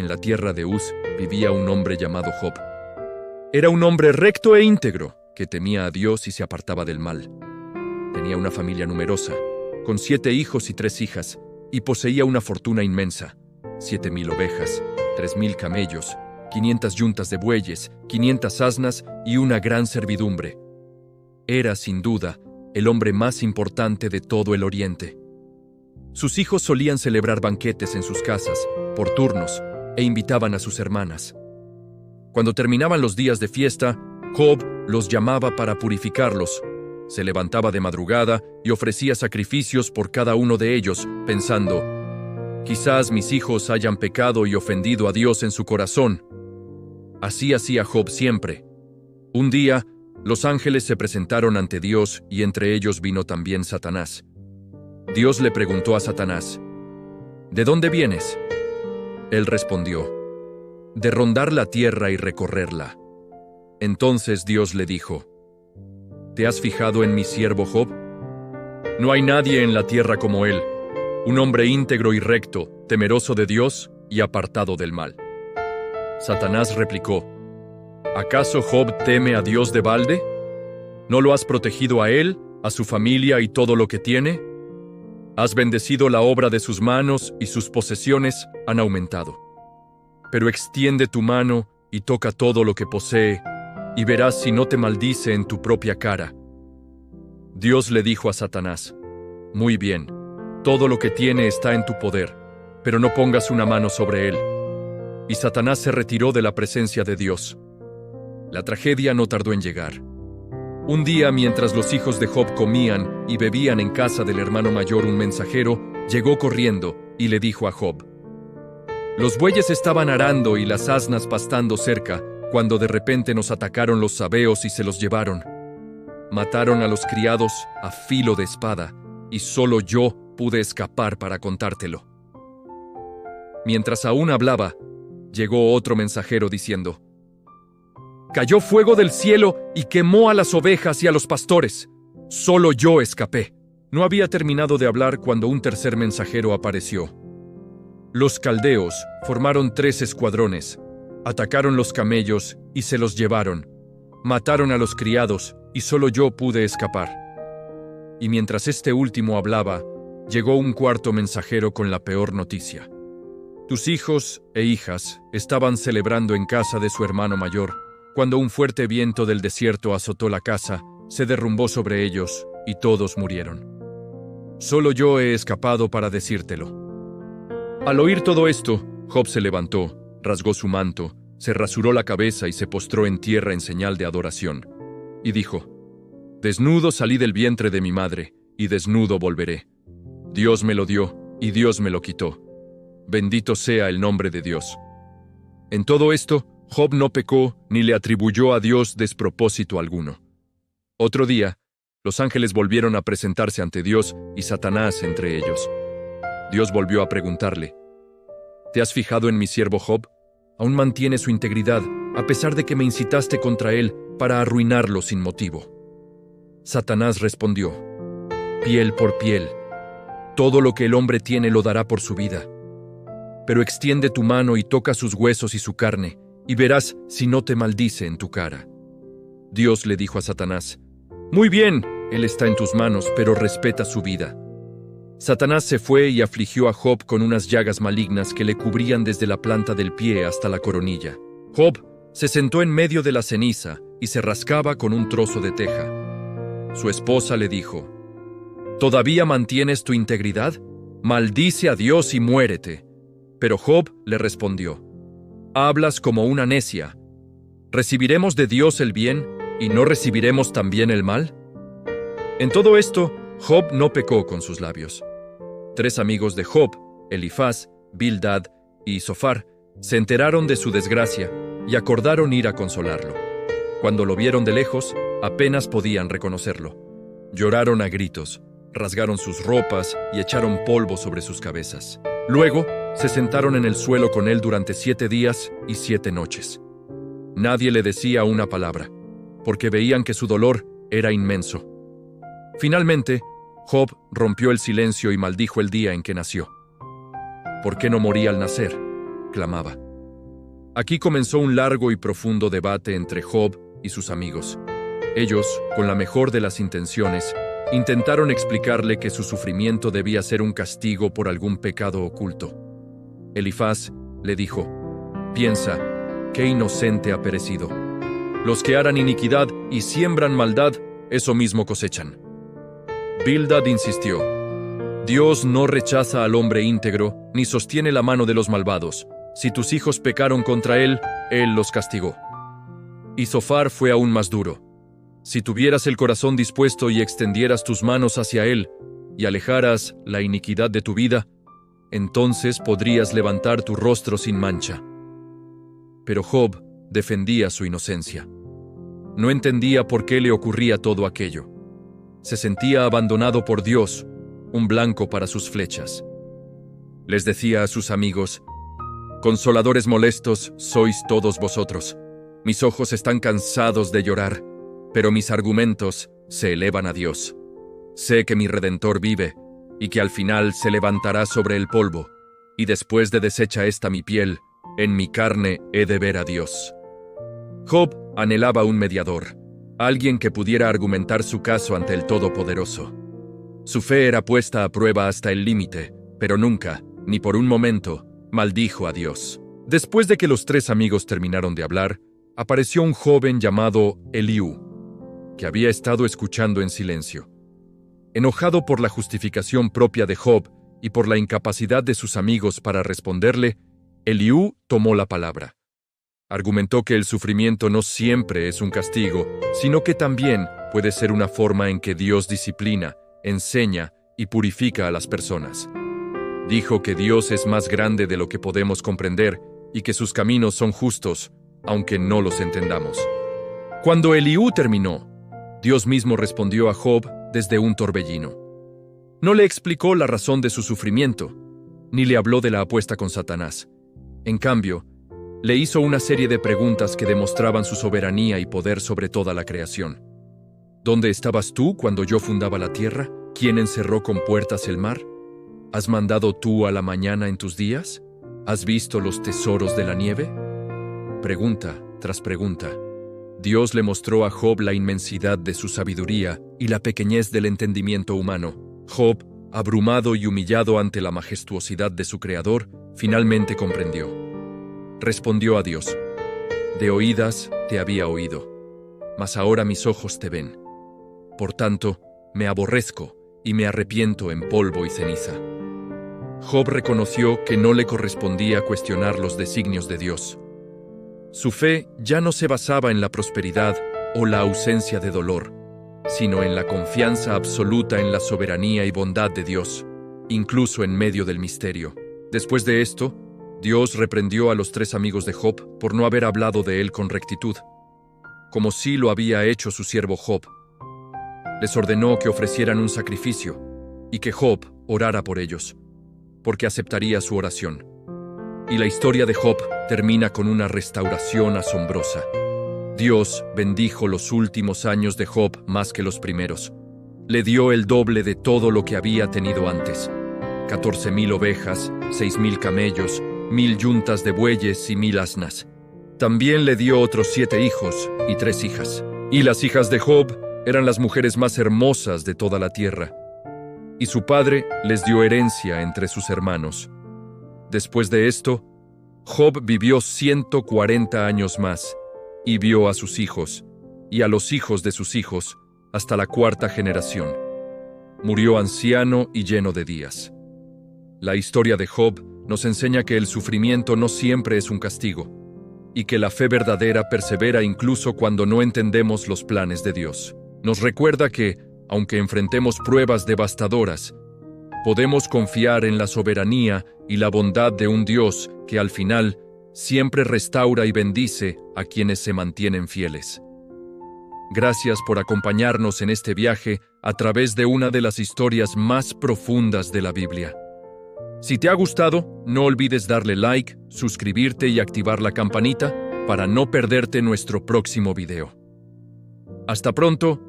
en la tierra de Uz, vivía un hombre llamado Job. Era un hombre recto e íntegro, que temía a Dios y se apartaba del mal. Tenía una familia numerosa, con 7 hijos y 3 hijas, y poseía una fortuna inmensa: 7,000 ovejas, 3,000 camellos, 500 yuntas de bueyes, 500 asnas y una gran servidumbre. Era, sin duda, el hombre más importante de todo el Oriente. Sus hijos solían celebrar banquetes en sus casas, por turnos, e invitaban a sus hermanas. Cuando terminaban los días de fiesta, Job los llamaba para purificarlos. Se levantaba de madrugada y ofrecía sacrificios por cada uno de ellos, pensando: quizás mis hijos hayan pecado y ofendido a Dios en su corazón. Así hacía Job siempre. Un día, los ángeles se presentaron ante Dios y entre ellos vino también Satanás. Dios le preguntó a Satanás: ¿de dónde vienes? Él respondió: de rondar la tierra y recorrerla. Entonces Dios le dijo: ¿te has fijado en mi siervo Job? No hay nadie en la tierra como él, un hombre íntegro y recto, temeroso de Dios y apartado del mal. Satanás replicó: ¿acaso Job teme a Dios de balde? ¿No lo has protegido a él, a su familia y todo lo que tiene? Has bendecido la obra de sus manos y sus posesiones han aumentado. Pero extiende tu mano y toca todo lo que posee, y verás si no te maldice en tu propia cara. Dios le dijo a Satanás: muy bien, todo lo que tiene está en tu poder, pero no pongas una mano sobre él. Y Satanás se retiró de la presencia de Dios. La tragedia no tardó en llegar. Un día, mientras los hijos de Job comían y bebían en casa del hermano mayor, un mensajero llegó corriendo y le dijo a Job: los bueyes estaban arando y las asnas pastando cerca, cuando de repente nos atacaron los sabeos y se los llevaron. Mataron a los criados a filo de espada, y solo yo pude escapar para contártelo. Mientras aún hablaba, llegó otro mensajero diciendo: cayó fuego del cielo y quemó a las ovejas y a los pastores. Solo yo escapé. No había terminado de hablar cuando un tercer mensajero apareció. Los caldeos formaron 3 escuadrones, atacaron los camellos y se los llevaron. Mataron a los criados y solo yo pude escapar. Y mientras este último hablaba, llegó un cuarto mensajero con la peor noticia. Tus hijos e hijas estaban celebrando en casa de su hermano mayor, cuando un fuerte viento del desierto azotó la casa, se derrumbó sobre ellos y todos murieron. Solo yo he escapado para decírtelo. Al oír todo esto, Job se levantó, rasgó su manto, se rasuró la cabeza y se postró en tierra en señal de adoración. Y dijo: desnudo salí del vientre de mi madre, y desnudo volveré. Dios me lo dio, y Dios me lo quitó. Bendito sea el nombre de Dios. En todo esto, Job no pecó ni le atribuyó a Dios despropósito alguno. Otro día, los ángeles volvieron a presentarse ante Dios y Satanás entre ellos. Dios volvió a preguntarle: ¿te has fijado en mi siervo Job? Aún mantiene su integridad, a pesar de que me incitaste contra él para arruinarlo sin motivo. Satanás respondió: piel por piel. Todo lo que el hombre tiene lo dará por su vida. Pero extiende tu mano y toca sus huesos y su carne, y verás si no te maldice en tu cara. Dios le dijo a Satanás: muy bien, él está en tus manos, pero respeta su vida. Satanás se fue y afligió a Job con unas llagas malignas que le cubrían desde la planta del pie hasta la coronilla. Job se sentó en medio de la ceniza y se rascaba con un trozo de teja. Su esposa le dijo: ¿todavía mantienes tu integridad? Maldice a Dios y muérete. Pero Job le respondió: hablas como una necia. ¿Recibiremos de Dios el bien y no recibiremos también el mal? En todo esto, Job no pecó con sus labios. 3 amigos de Job, Elifaz, Bildad y Zofar, se enteraron de su desgracia y acordaron ir a consolarlo. Cuando lo vieron de lejos, apenas podían reconocerlo. Lloraron a gritos, rasgaron sus ropas y echaron polvo sobre sus cabezas. Luego, se sentaron en el suelo con él durante 7 días y 7 noches. Nadie le decía una palabra, porque veían que su dolor era inmenso. Finalmente, Job rompió el silencio y maldijo el día en que nació. ¿Por qué no morí al nacer?, clamaba. Aquí comenzó un largo y profundo debate entre Job y sus amigos. Ellos, con la mejor de las intenciones, intentaron explicarle que su sufrimiento debía ser un castigo por algún pecado oculto. Elifaz le dijo: «Piensa, qué inocente ha perecido. Los que harán iniquidad y siembran maldad, eso mismo cosechan». Bildad insistió: «Dios no rechaza al hombre íntegro, ni sostiene la mano de los malvados. Si tus hijos pecaron contra él, él los castigó». Y Zofar fue aún más duro: «Si tuvieras el corazón dispuesto y extendieras tus manos hacia él, y alejaras la iniquidad de tu vida, entonces podrías levantar tu rostro sin mancha». Pero Job defendía su inocencia. No entendía por qué le ocurría todo aquello. Se sentía abandonado por Dios, un blanco para sus flechas. Les decía a sus amigos: «Consoladores molestos sois todos vosotros. Mis ojos están cansados de llorar, pero mis argumentos se elevan a Dios. Sé que mi Redentor vive, y que al final se levantará sobre el polvo, y después de deshecha esta mi piel, en mi carne he de ver a Dios». Job anhelaba un mediador, alguien que pudiera argumentar su caso ante el Todopoderoso. Su fe era puesta a prueba hasta el límite, pero nunca, ni por un momento, maldijo a Dios. Después de que los tres amigos terminaron de hablar, apareció un joven llamado Eliú, que había estado escuchando en silencio. Enojado por la justificación propia de Job y por la incapacidad de sus amigos para responderle, Eliú tomó la palabra. Argumentó que el sufrimiento no siempre es un castigo, sino que también puede ser una forma en que Dios disciplina, enseña y purifica a las personas. Dijo que Dios es más grande de lo que podemos comprender y que sus caminos son justos, aunque no los entendamos. Cuando Eliú terminó, Dios mismo respondió a Job desde un torbellino. No le explicó la razón de su sufrimiento, ni le habló de la apuesta con Satanás. En cambio, le hizo una serie de preguntas que demostraban su soberanía y poder sobre toda la creación. ¿Dónde estabas tú cuando yo fundaba la tierra? ¿Quién encerró con puertas el mar? ¿Has mandado tú a la mañana en tus días? ¿Has visto los tesoros de la nieve? Pregunta tras pregunta. Dios le mostró a Job la inmensidad de su sabiduría y la pequeñez del entendimiento humano. Job, abrumado y humillado ante la majestuosidad de su Creador, finalmente comprendió. Respondió a Dios: «De oídas te había oído, mas ahora mis ojos te ven. Por tanto, me aborrezco y me arrepiento en polvo y ceniza». Job reconoció que no le correspondía cuestionar los designios de Dios. Su fe ya no se basaba en la prosperidad o la ausencia de dolor, sino en la confianza absoluta en la soberanía y bondad de Dios, incluso en medio del misterio. Después de esto, Dios reprendió a los tres amigos de Job por no haber hablado de él con rectitud, como sí lo había hecho su siervo Job. Les ordenó que ofrecieran un sacrificio y que Job orara por ellos, porque aceptaría su oración. Y la historia de Job termina con una restauración asombrosa. Dios bendijo los últimos años de Job más que los primeros. Le dio el doble de todo lo que había tenido antes: 14,000 ovejas, 6,000 camellos, 1,000 yuntas de bueyes y 1,000 asnas. También le dio otros 7 hijos y 3 hijas. Y las hijas de Job eran las mujeres más hermosas de toda la tierra. Y su padre les dio herencia entre sus hermanos. Después de esto, Job vivió 140 años más, y vio a sus hijos, y a los hijos de sus hijos, hasta la 4ª generación. Murió anciano y lleno de días. La historia de Job nos enseña que el sufrimiento no siempre es un castigo, y que la fe verdadera persevera incluso cuando no entendemos los planes de Dios. Nos recuerda que, aunque enfrentemos pruebas devastadoras, podemos confiar en la soberanía y la bondad de un Dios que al final siempre restaura y bendice a quienes se mantienen fieles. Gracias por acompañarnos en este viaje a través de una de las historias más profundas de la Biblia. Si te ha gustado, no olvides darle like, suscribirte y activar la campanita para no perderte nuestro próximo video. Hasta pronto.